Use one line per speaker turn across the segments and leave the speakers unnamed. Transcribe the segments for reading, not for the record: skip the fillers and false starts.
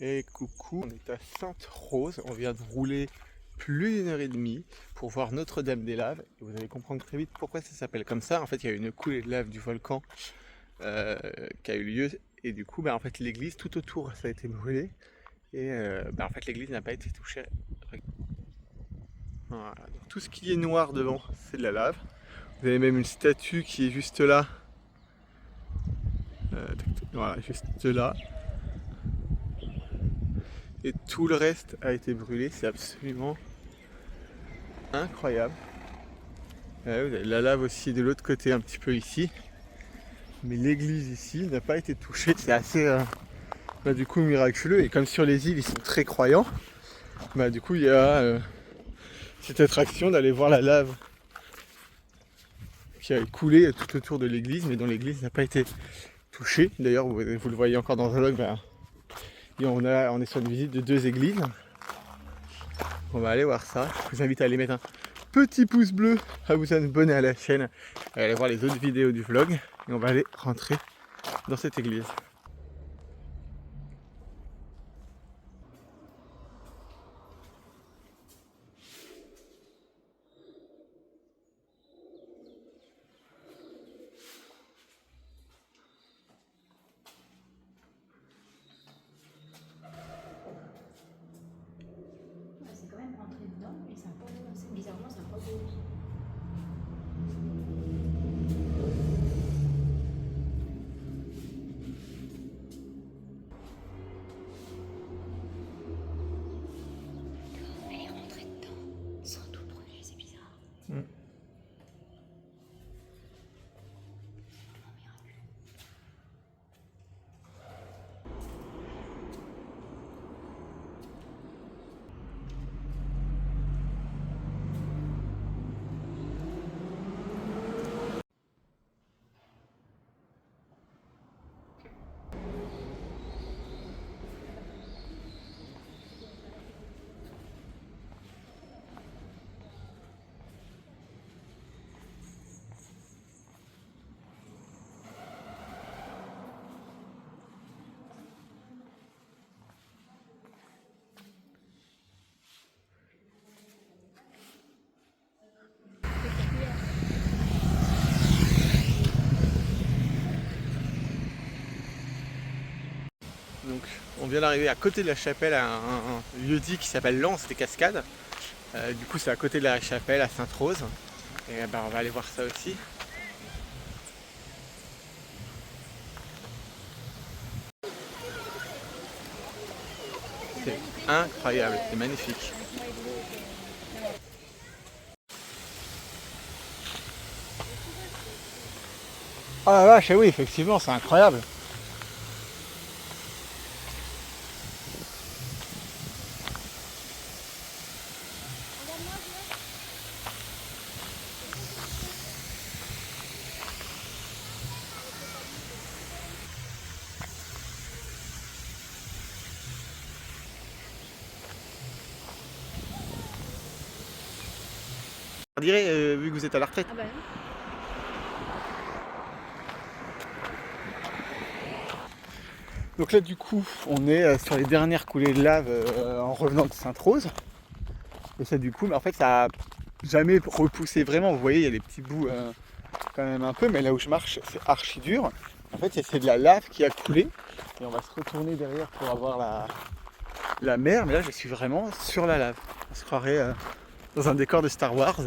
Et coucou, on est à Sainte-Rose, on vient de rouler plus d'une heure et demie pour voir Notre-Dame-des-Laves. Et vous allez comprendre très vite pourquoi ça s'appelle comme ça. En fait, il y a une coulée de lave du volcan euh, qui a eu lieu. Et du coup, en fait, l'église tout autour, ça a été brûlé. Et en fait, l'église n'a pas été touchée. Voilà. Donc, tout ce qui est noir devant, c'est de la lave. Vous avez même une statue qui est juste là. Voilà, juste là. Et tout le reste a été brûlé. C'est absolument incroyable. Ouais, vous avez la lave aussi de l'autre côté, un petit peu ici. Mais l'église ici n'a pas été touchée. C'est assez du coup miraculeux. Et comme sur les îles, ils sont très croyants, du coup, il y a cette attraction d'aller voir la lave qui a coulé tout autour de l'église, mais dont l'église n'a pas été touchée. D'ailleurs, vous le voyez encore dans un vlog, on est sur une visite de 2 églises. On va aller voir ça. Je vous invite à aller mettre un petit pouce bleu, à vous abonner à la chaîne, à aller voir les autres vidéos du vlog. Et on va aller rentrer dans cette église.
Ouais, c'est quand même rentré dedans et ça n'a pas d'eau. Bizarrement, ça n'a pas d'eau. Elle est rentrée dedans sans tout brûler, c'est bizarre.
Mm.
Un miracle.
Donc, on vient d'arriver à côté de la chapelle à un lieu-dit qui s'appelle l'Anse des Cascades. Du coup, c'est à côté de la chapelle à Sainte-Rose. Et on va aller voir ça aussi. C'est incroyable, c'est magnifique. Ah la vache, oui, effectivement, c'est incroyable. On dirait, vu que vous êtes à la retraite.
Ah bah oui.
Donc là, du coup, on est sur les dernières coulées de lave en revenant de Sainte-Rose. Et ça, du coup, en fait, ça a jamais repoussé vraiment. Vous voyez, il y a des petits bouts quand même un peu, mais là où je marche, c'est archi dur. En fait, c'est de la lave qui a coulé. Et on va se retourner derrière pour avoir la mer. Mais là, je suis vraiment sur la lave. On se croirait dans un décor de Star Wars.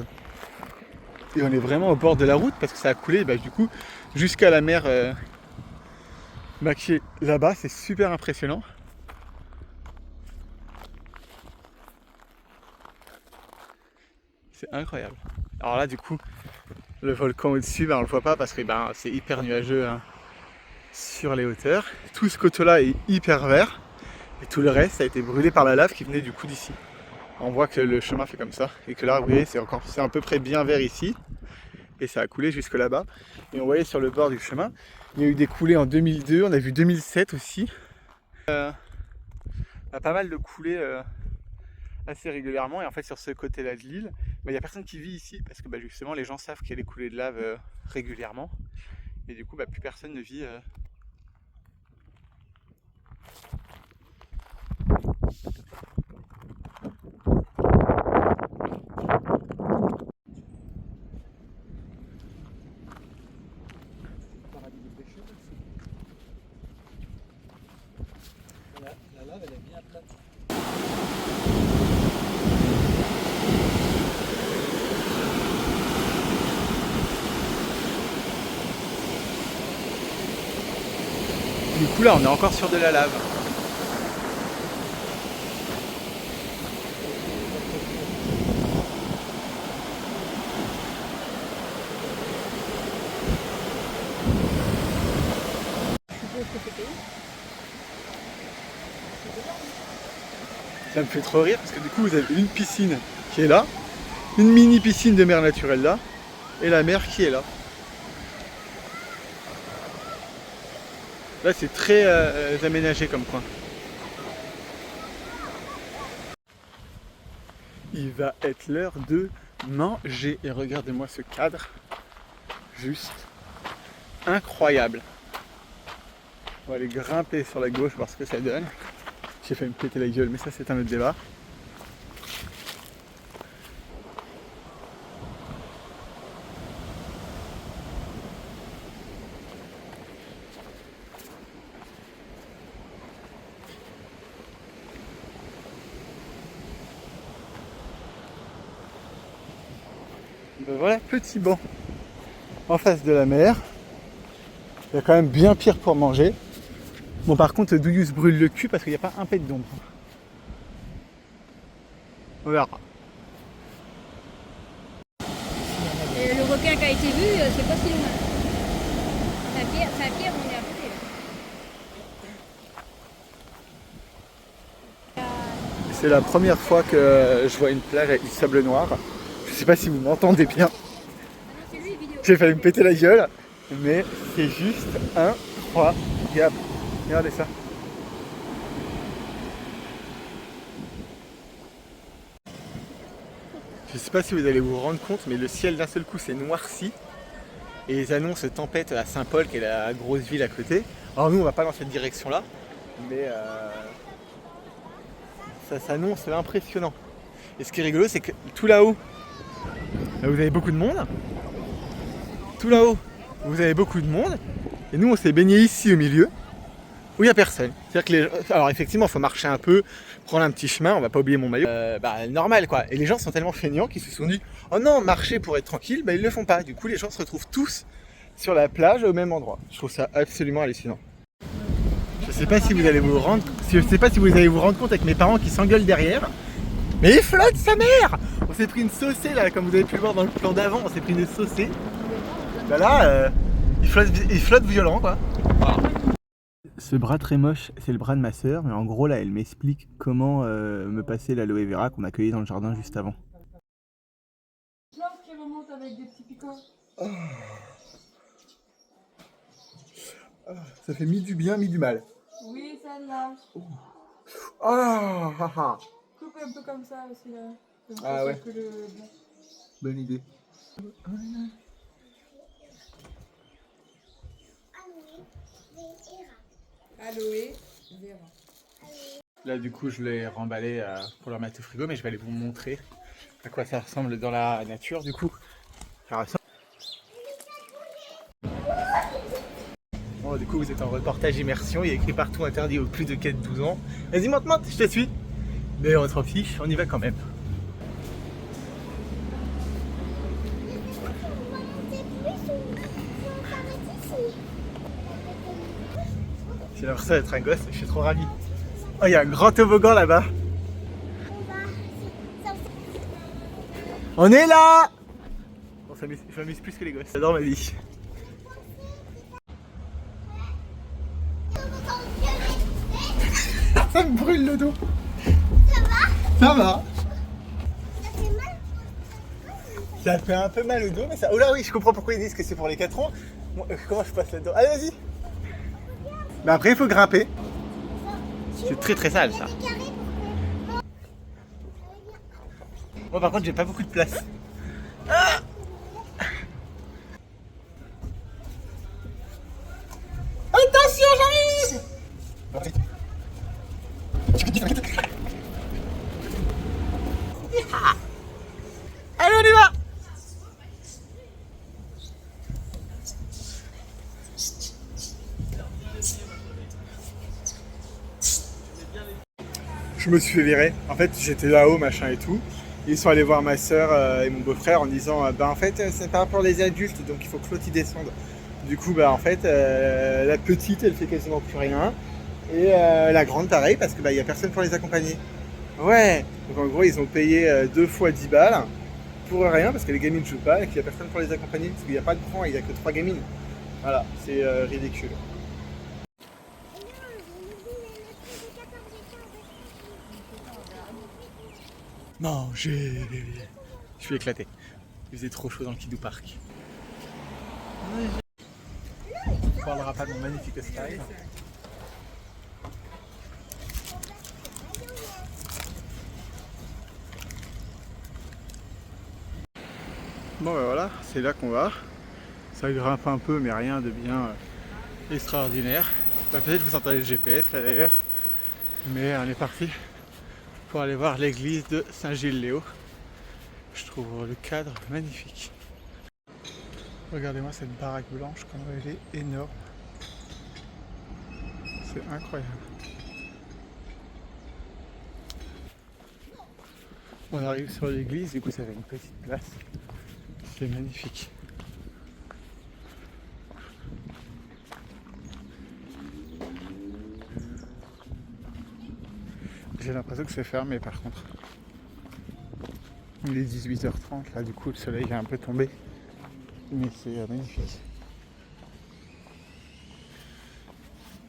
Et on est vraiment au bord de la route parce que ça a coulé, du coup, jusqu'à la mer qui est là-bas. C'est super impressionnant. C'est incroyable. Alors là, du coup, le volcan au-dessus, on le voit pas parce que c'est hyper nuageux sur les hauteurs. Tout ce côté-là est hyper vert et tout le reste a été brûlé par la lave qui venait du coup d'ici. On voit que le chemin fait comme ça et que là, vous voyez, c'est à peu près bien vert ici et ça a coulé jusque là-bas. Et on voyait sur le bord du chemin, il y a eu des coulées en 2002, on a vu 2007 aussi. Pas mal de coulées assez régulièrement. Et en fait, sur ce côté-là de l'île, il n'y a personne qui vit ici parce que justement, les gens savent qu'il y a des coulées de lave régulièrement. Et du coup, plus personne ne vit
lave, elle est bien plate.
Du coup là on est encore sur de la lave. Ça me fait trop rire parce que du coup vous avez une piscine qui est là, une mini piscine de mer naturelle là, et la mer qui est là. Là c'est très aménagé comme coin. Il va être l'heure de manger et regardez-moi ce cadre, juste incroyable. On va aller grimper sur la gauche voir ce que ça donne. J'ai fait me péter la gueule mais ça c'est un autre débat. Ben voilà, petit banc en face de la mer. Il y a quand même bien pire pour manger. Bon par contre Douillou se brûle le cul parce qu'il n'y a pas un pet d'ombre. On verra.
Et le requin qui a été vu, c'est pas si loin. Saint-Pierre, on est à côté.
C'est la première fois que je vois une plage avec du sable noir. Je sais pas si vous m'entendez bien. J'ai failli me péter la gueule, mais c'est juste incroyable. Regardez ça. Je sais pas si vous allez vous rendre compte, mais le ciel d'un seul coup s'est noirci. Et ils annoncent tempête à Saint-Paul, qui est la grosse ville à côté. Alors nous, on va pas dans cette direction-là, mais ça s'annonce impressionnant. Et ce qui est rigolo, c'est que tout là-haut, là, vous avez beaucoup de monde. Tout là-haut, vous avez beaucoup de monde. Et nous, on s'est baigné ici au milieu, où il n'y a personne. C'est-à-dire que alors effectivement, il faut marcher un peu, prendre un petit chemin, on va pas oublier mon maillot. Normal quoi. Et les gens sont tellement feignants qu'ils se sont dit oh non, marcher pour être tranquille, ils le font pas. Du coup, les gens se retrouvent tous sur la plage au même endroit. Je trouve ça absolument hallucinant. Je sais pas si vous allez vous rendre, compte avec mes parents qui s'engueulent derrière. Mais il flotte sa mère. On s'est pris une saucée là, comme vous avez pu le voir dans le plan d'avant, on s'est pris une saucée. Bah là, il flotte violent quoi. Voilà. Ce bras très moche, c'est le bras de ma sœur, mais en gros là, elle m'explique comment me passer l'aloe vera qu'on a cueilli dans le jardin juste avant.
Qui remonte avec des petits picots.
Ça fait mi du bien, mi du mal.
Oui, celle-là. Coupe un peu comme ça aussi là. Comme ça,
Ah ouais.
que le...
Bonne idée.
Aloe vera.
Là du coup je l'ai remballé pour leur mettre au frigo, mais je vais aller vous montrer à quoi ça ressemble dans la nature du coup. Ça ressemble... Bon du coup vous êtes en reportage immersion, il y a écrit partout interdit aux plus de 12 ans. Vas-y monte, je te suis. Mais on s'en fiche, on y va quand même. J'ai l'impression d'être un gosse, je suis trop ravi. Oh, il y a un grand toboggan là-bas. On est là. Bon, je m'amuse plus que les gosses. J'adore ma vie. Ça me brûle le dos. Ça va. Ça fait un peu mal au dos, mais ça... Oh là oui, je comprends pourquoi ils disent que c'est pour les 4 ans. Bon, comment je passe là-dedans? Allez, vas-y. Mais après, il faut grimper. C'est très très sale ça. Moi par contre, j'ai pas beaucoup de place. Ah attention, j'arrive. Allez, on y va. je me suis fait virer. En fait, j'étais là-haut, machin et tout. Ils sont allés voir ma soeur et mon beau-frère en disant bah en fait c'est pas pour les adultes donc il faut que l'autre y descende. Du coup bah en fait la petite elle fait quasiment plus rien et la grande pareil parce que bah y a personne pour les accompagner. Ouais, donc en gros ils ont payé 2 fois 10 balles pour rien parce que les gamines ne jouent pas et qu'il y a personne pour les accompagner parce qu'il n'y a pas de cran, il n'y a que 3 gamines. Voilà, c'est ridicule. Manger. Je suis éclaté. Il faisait trop chaud dans le Kidou Park. On ne parlera pas de mon magnifique style. Bon ben voilà, c'est là qu'on va. Ça grimpe un peu mais rien de bien extraordinaire. Bah, peut-être que vous entendez le GPS là d'ailleurs. Mais on est parti pour aller voir l'église de Saint-Gilles-Léo. Je trouve le cadre magnifique. Regardez-moi cette baraque blanche, comme elle est énorme. C'est incroyable. On arrive sur l'église, du coup ça fait une petite place. C'est magnifique. J'ai l'impression que c'est fermé par contre. Il est 18h30 là, du coup le soleil est un peu tombé. Mais c'est magnifique.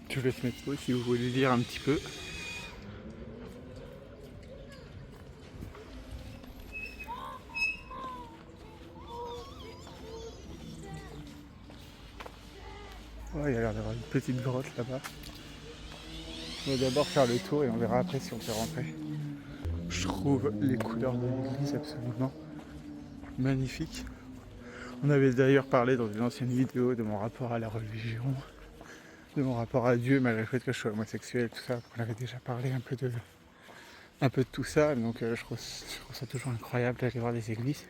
Je vous laisse mettre pause si vous voulez lire un petit peu. Ouais, il y a l'air d'avoir une petite grotte là-bas. On va d'abord faire le tour et on verra après si on peut rentrer. Je trouve les couleurs de l'église absolument magnifiques. On avait d'ailleurs parlé dans une ancienne vidéo de mon rapport à la religion, de mon rapport à Dieu malgré le fait que je sois homosexuel, tout ça. On avait déjà parlé un peu de tout ça, donc je trouve ça toujours incroyable d'aller voir des églises.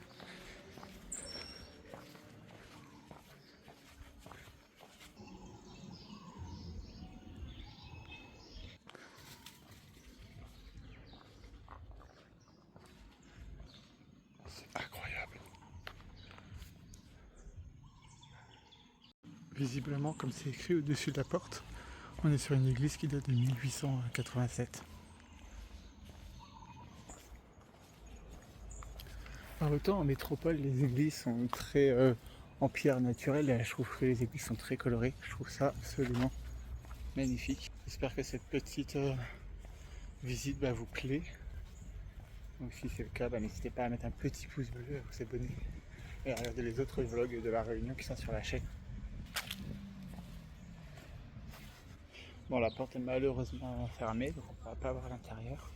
C'est incroyable. Visiblement, comme c'est écrit au-dessus de la porte, on est sur une église qui date de 1887. Alors autant en métropole, les églises sont très en pierre naturelle, et je trouve que les églises sont très colorées. Je trouve ça absolument magnifique. J'espère que cette petite visite va vous plaire. Donc si c'est le cas, n'hésitez pas à mettre un petit pouce bleu, à vous abonner et à regarder les autres vlogs de la Réunion qui sont sur la chaîne. Bon, la porte est malheureusement fermée, donc on ne pourra pas voir l'intérieur.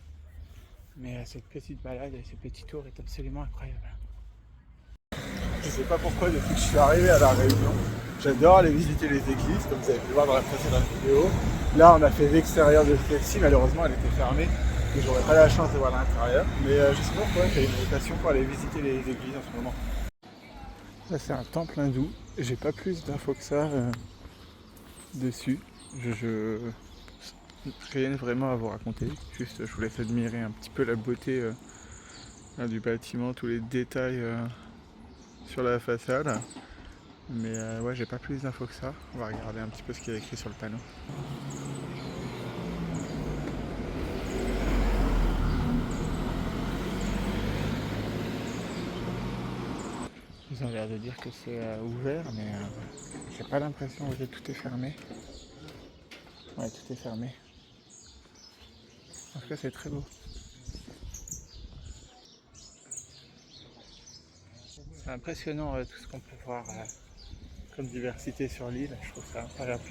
Mais cette petite balade et ce petit tour est absolument incroyable. Je sais pas pourquoi depuis que je suis arrivé à la Réunion, j'adore aller visiter les églises, comme vous avez pu le voir dans la précédente vidéo. Là on a fait l'extérieur de celle-ci, malheureusement elle était fermée et j'aurais pas la chance de voir l'intérieur. Mais je sais pas pourquoi j'ai une invitation pour aller visiter les églises en ce moment. Ça c'est un temple hindou, j'ai pas plus d'infos que ça dessus. Rien vraiment à vous raconter, juste je vous laisse admirer un petit peu la beauté du bâtiment, tous les détails sur la façade. Mais ouais, j'ai pas plus d'infos que ça. On va regarder un petit peu ce qu'il y a écrit sur le panneau. Ils ont l'air de dire que c'est ouvert, mais j'ai pas l'impression que tout est fermé. Ouais, tout est fermé. En tout cas, c'est très beau. C'est impressionnant tout ce qu'on peut voir comme diversité sur l'île. Je trouve ça incroyable.